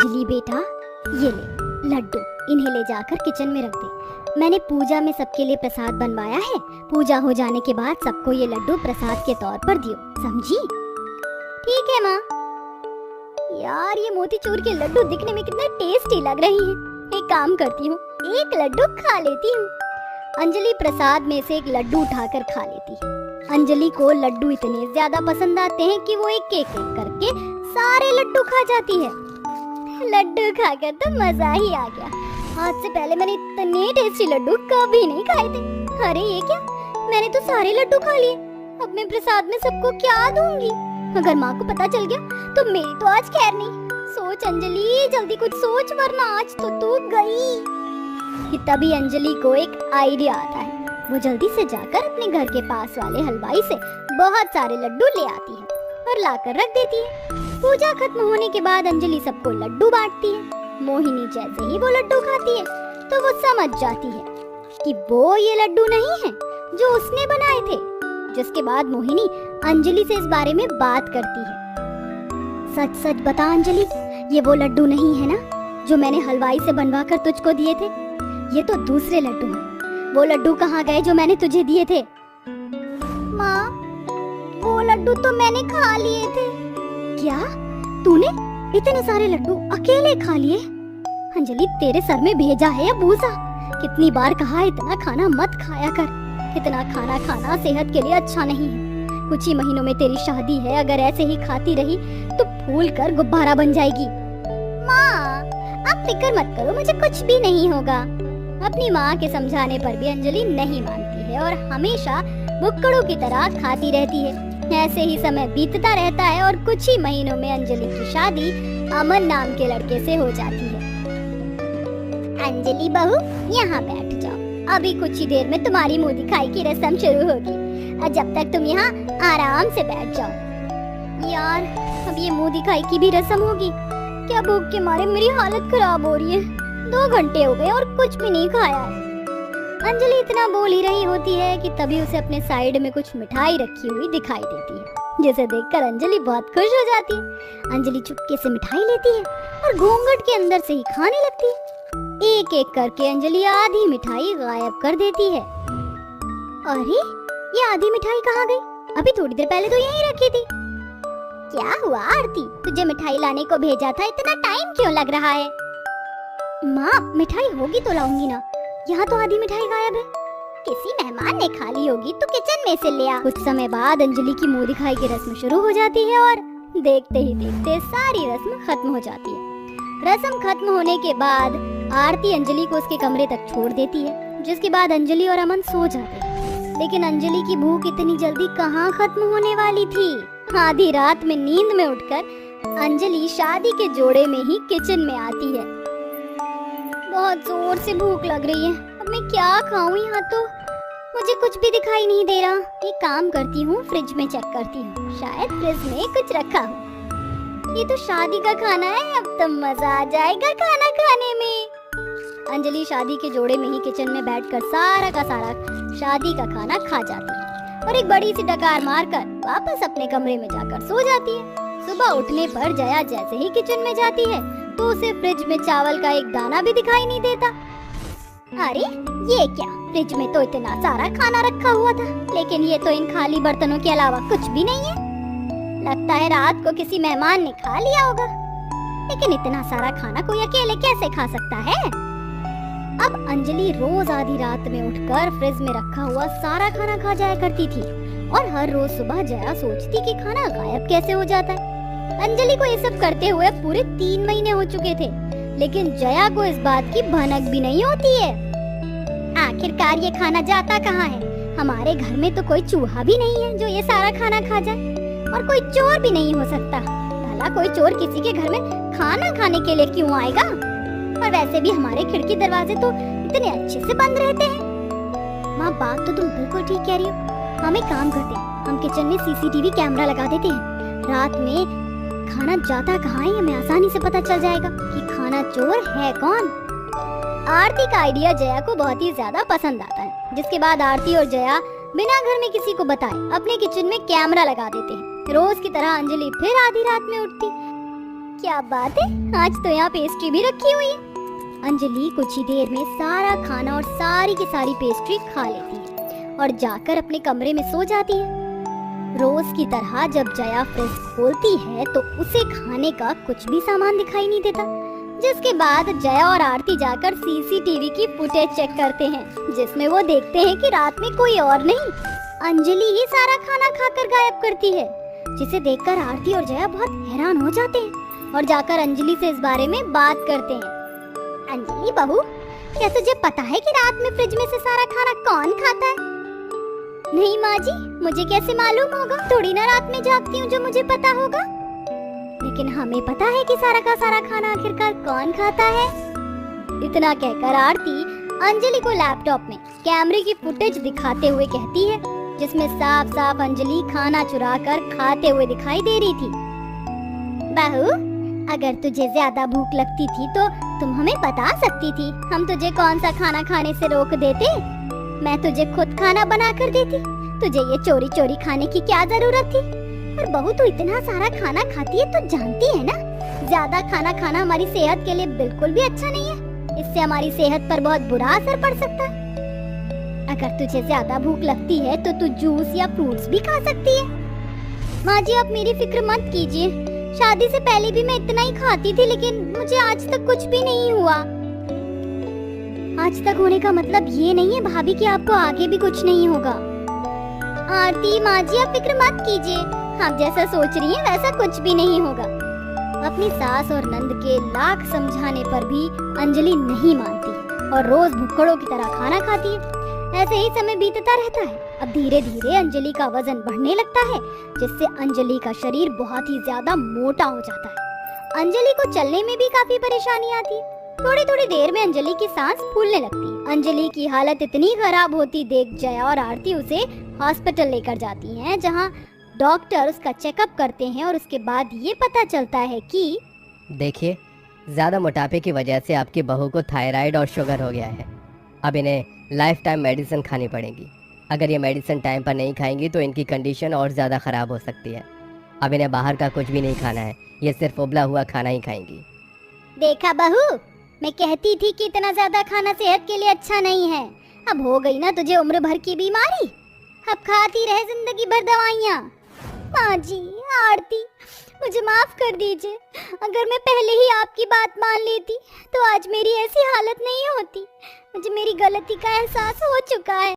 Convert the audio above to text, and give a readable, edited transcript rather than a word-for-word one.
अंजलि बेटा, ये ले लड्डू, इन्हें ले जाकर किचन में रख दे। मैंने पूजा में सबके लिए प्रसाद बनवाया है। पूजा हो जाने के बाद सबको ये लड्डू प्रसाद के तौर पर दियो, समझी? ठीक है माँ। यार ये मोतीचूर के लड्डू दिखने में कितने टेस्टी लग रही हैं। एक काम करती हूँ, एक लड्डू खा लेती हूँ। अंजलि प्रसाद में से एक लड्डू उठाकर खा लेती है। अंजलि को लड्डू इतने ज्यादा पसंद आते हैं कि वो एक एक करके सारे लड्डू खा जाती है। लड्डू खाकर तो मजा ही आ गया। आज से पहले मैंने इतने टेस्टी लड्डू कभी नहीं खाए थे। अरे ये क्या, मैंने तो सारे लड्डू खा लिए। अब मैं प्रसाद में सबको क्या दूंगी? अगर माँ को पता चल गया तो मेरी तो आज खैर नहीं। सोच अंजलि, जल्दी कुछ सोच, वरना आज तो तू गई। तभी अंजलि को एक आइडिया आता है। वो जल्दी से जाकर अपने घर के पास वाले हलवाई से बहुत सारे लड्डू ले आती है और लाकर रख देती है। पूजा खत्म होने के बाद अंजलि सबको लड्डू बांटती है। मोहिनी जैसे ही वो लड्डू खाती है तो वो समझ जाती है कि वो ये लड्डू नहीं है जो उसने बनाए थे। जिसके बाद मोहिनी अंजलि से इस बारे में बात करती है। सच सच बता अंजलि, ये वो लड्डू नहीं है ना जो मैंने हलवाई से बनवा कर तुझको दिए थे? ये तो दूसरे लड्डू हैं। वो लड्डू कहाँ गए जो मैंने तुझे दिए थे? माँ, वो लड्डू तो मैंने खा लिए थे। क्या? तूने इतने सारे लड्डू अकेले खा लिए? अंजलि, तेरे सर में भेजा है या भूसा? कितनी बार कहा है इतना खाना मत खाया कर। इतना खाना खाना सेहत के लिए अच्छा नहीं है। कुछ ही महीनों में तेरी शादी है, अगर ऐसे ही खाती रही तो फूल कर गुब्बारा बन जाएगी। माँ, आप फिक्र मत करो, मुझे कुछ भी नहीं होगा। अपनी माँ के समझाने पर भी अंजलि नहीं मानती है और हमेशा भुक्कड़ों की तरह खाती रहती है। ऐसे ही समय बीतता रहता है और कुछ ही महीनों में अंजलि की शादी अमन नाम के लड़के से हो जाती है। अंजलि बहू, यहाँ बैठ जाओ। अभी कुछ ही देर में तुम्हारी मुंह दिखाई की रस्म शुरू होगी। जब तक तुम यहाँ आराम से बैठ जाओ। यार, अब ये मुंह दिखाई की भी रस्म होगी क्या? भूख के मारे मेरी हालत खराब हो रही है। 2 घंटे हो गए और कुछ भी नहीं खाया है। अंजलि इतना बोल ही रही होती है कि तभी उसे अपने साइड में कुछ मिठाई रखी हुई दिखाई देती है, जिसे देखकर अंजलि बहुत खुश हो जाती है। अंजलि चुपके से मिठाई लेती है और घूंघट के अंदर से ही खाने लगती है। एक एक करके अंजलि आधी मिठाई गायब कर देती है। अरे, ये आधी मिठाई कहाँ गई? अभी थोड़ी देर पहले तो यहीं रखी थी। क्या हुआ आरती, तुझे मिठाई लाने को भेजा था, इतना टाइम क्यों लग रहा है? माँ, मिठाई होगी तो लाऊंगी ना। यहाँ तो आधी मिठाई गायब है। किसी मेहमान ने खा ली होगी तो किचन में से ले आ। कुछ समय बाद अंजलि की मुंह दिखाई की रस्म शुरू हो जाती है और देखते ही देखते सारी रस्म खत्म हो जाती है। रस्म खत्म होने के बाद आरती अंजलि को उसके कमरे तक छोड़ देती है, जिसके बाद अंजलि और अमन सो जाते हैं। लेकिन अंजलि की भूख इतनी जल्दी कहाँ खत्म होने वाली थी। आधी रात में नींद में उठकर अंजलि शादी के जोड़े में ही किचन में आती है। बहुत जोर से भूख लग रही है, अब मैं क्या खाऊं? यहाँ तो मुझे कुछ भी दिखाई नहीं दे रहा। एक काम करती हूँ, फ्रिज में चेक करती हूँ, शायद फ्रिज में कुछ रखा हो। ये तो शादी का खाना है, अब तो मजा आ जाएगा खाना खाने में। अंजलि शादी के जोड़े में ही किचन में बैठकर सारा का सारा शादी का खाना खा जाती है और एक बड़ी सी डकार मारकर वापस अपने कमरे में जाकर सो जाती है। सुबह उठने पर जया जैसे ही किचन में जाती है तो उसे फ्रिज में चावल का एक दाना भी दिखाई नहीं देता। अरे ये क्या, फ्रिज में तो इतना सारा खाना रखा हुआ था, लेकिन ये तो इन खाली बर्तनों के अलावा कुछ भी नहीं है। लगता है रात को किसी मेहमान ने खा लिया होगा। लेकिन इतना सारा खाना कोई अकेले कैसे खा सकता है? अब अंजलि रोज आधी रात में उठकर फ्रिज में रखा हुआ सारा खाना खा जाया करती थी और हर रोज सुबह जया सोचती कि खाना गायब कैसे हो जाता है। अंजलि को ये सब करते हुए पूरे 3 महीने हो चुके थे, लेकिन जया को इस बात की भनक भी नहीं होती है। आखिरकार ये खाना जाता कहाँ है? हमारे घर में तो कोई चूहा भी नहीं है जो ये सारा खाना खा जाए, और कोई चोर भी नहीं हो सकता। भला कोई चोर किसी के घर में खाना खाने के लिए क्यों आएगा? और वैसे भी हमारे खिड़की दरवाजे तो इतने अच्छे से बंद रहते हैं। माँ, बात तो तुम बिल्कुल ठीक कह रही हो। हम एक काम करते हैं, हम किचन में सीसीटीवी कैमरा लगा देते हैं। रात में खाना जाता कहाँ है हमें आसानी से पता चल जाएगा कि खाना चोर है कौन। आरती का आइडिया जया को बहुत ही ज्यादा पसंद आता है, जिसके बाद आरती और जया बिना घर में किसी को बताए अपने किचन में कैमरा लगा देते हैं। रोज की तरह अंजलि फिर आधी रात में उठती। क्या बात है, आज तो यहाँ पेस्ट्री भी रखी हुई है। अंजलि कुछ ही देर में सारा खाना और सारी की सारी पेस्ट्री खा लेती है और जाकर अपने कमरे में सो जाती है। रोज की तरह जब जया फ्रिज खोलती है तो उसे खाने का कुछ भी सामान दिखाई नहीं देता, जिसके बाद जया और आरती जाकर सीसीटीवी की फुटेज चेक करते हैं, जिसमें वो देखते हैं कि रात में कोई और नहीं, अंजलि ही सारा खाना खाकर गायब करती है, जिसे देखकर आरती और जया बहुत हैरान हो जाते हैं और जाकर अंजलि से इस बारे में बात करते हैं। अंजलि बहू, क्या तुझे पता है कि रात में फ्रिज में से सारा खाना कौन खाता है? नहीं माँ जी, मुझे कैसे मालूम होगा, थोड़ी ना रात में जागती हूँ जो मुझे पता होगा। लेकिन हमें पता है कि सारा का सारा खाना आखिरकार कौन खाता है। इतना कहकर आरती अंजलि को लैपटॉप में कैमरे की फुटेज दिखाते हुए कहती है, जिसमें साफ साफ अंजलि खाना चुरा कर खाते हुए दिखाई दे रही थी। बहू, अगर तुझे ज्यादा भूख लगती थी तो तुम हमें बता सकती थी, हम तुझे कौन सा खाना खाने से रोक देते। मैं तुझे खुद खाना बना कर देती, तुझे ये चोरी चोरी खाने की क्या जरूरत थी। और बहू, तू इतना सारा खाना खाती है तो जानती है ना, ज्यादा खाना खाना हमारी सेहत के लिए बिल्कुल भी अच्छा नहीं है, इससे हमारी सेहत पर बहुत बुरा असर पड़ सकता है। अगर तुझे ज्यादा भूख लगती है तो तू जूस या फ्रूट्स भी खा सकती है। माँ जी, आप मेरी फिक्र मत कीजिए, शादी से पहले भी मैं इतना ही खाती थी, लेकिन मुझे आज तक कुछ भी नहीं हुआ। आज तक होने का मतलब ये नहीं है भाभी कि आपको आगे भी कुछ नहीं होगा। आरती माँ जी, आप फिक्र मत कीजिए, आप जैसा सोच रही हैं वैसा कुछ भी नहीं होगा। अपनी सास और नंद के लाख समझाने पर भी अंजलि नहीं मानती और रोज भुक्कड़ों की तरह खाना खाती है। ऐसे ही समय बीतता रहता है। अब धीरे धीरे अंजलि का वजन बढ़ने लगता है, जिससे अंजलि का शरीर बहुत ही ज्यादा मोटा हो जाता है। अंजलि को चलने में भी काफी परेशानी आती है। थोड़ी थोड़ी देर में अंजलि की सांस फूलने लगती है। अंजलि की हालत इतनी खराब होती देख जया और आरती उसे हॉस्पिटल लेकर जाती हैं, जहां डॉक्टर उसका चेकअप करते हैं और उसके बाद ये पता चलता है कि देखिए, ज़्यादा मोटापे की वजह से आपकी बहू को थायराइड और शुगर हो गया है। अब इन्हें लाइफ टाइम मेडिसिन खानी पड़ेगी। अगर ये मेडिसिन टाइम पर नहीं खाएंगी तो इनकी कंडीशन और ज़्यादा ख़राब हो सकती है। अब इन्हें बाहर का कुछ भी नहीं खाना है, ये सिर्फ उबला हुआ खाना ही खाएंगी। देखा बहू, मैं कहती थी कि इतना ज्यादा खाना सेहत के लिए अच्छा नहीं है। अब हो गई ना तुझे उम्र भर की बीमारी, अब खाती रहे जिंदगी भर दवाइयाँ। माँ जी, आरती, मुझे माफ कर दीजिए। अगर मैं पहले ही आपकी बात मान लेती तो आज मेरी ऐसी हालत नहीं होती। मुझे मेरी गलती का एहसास हो चुका है।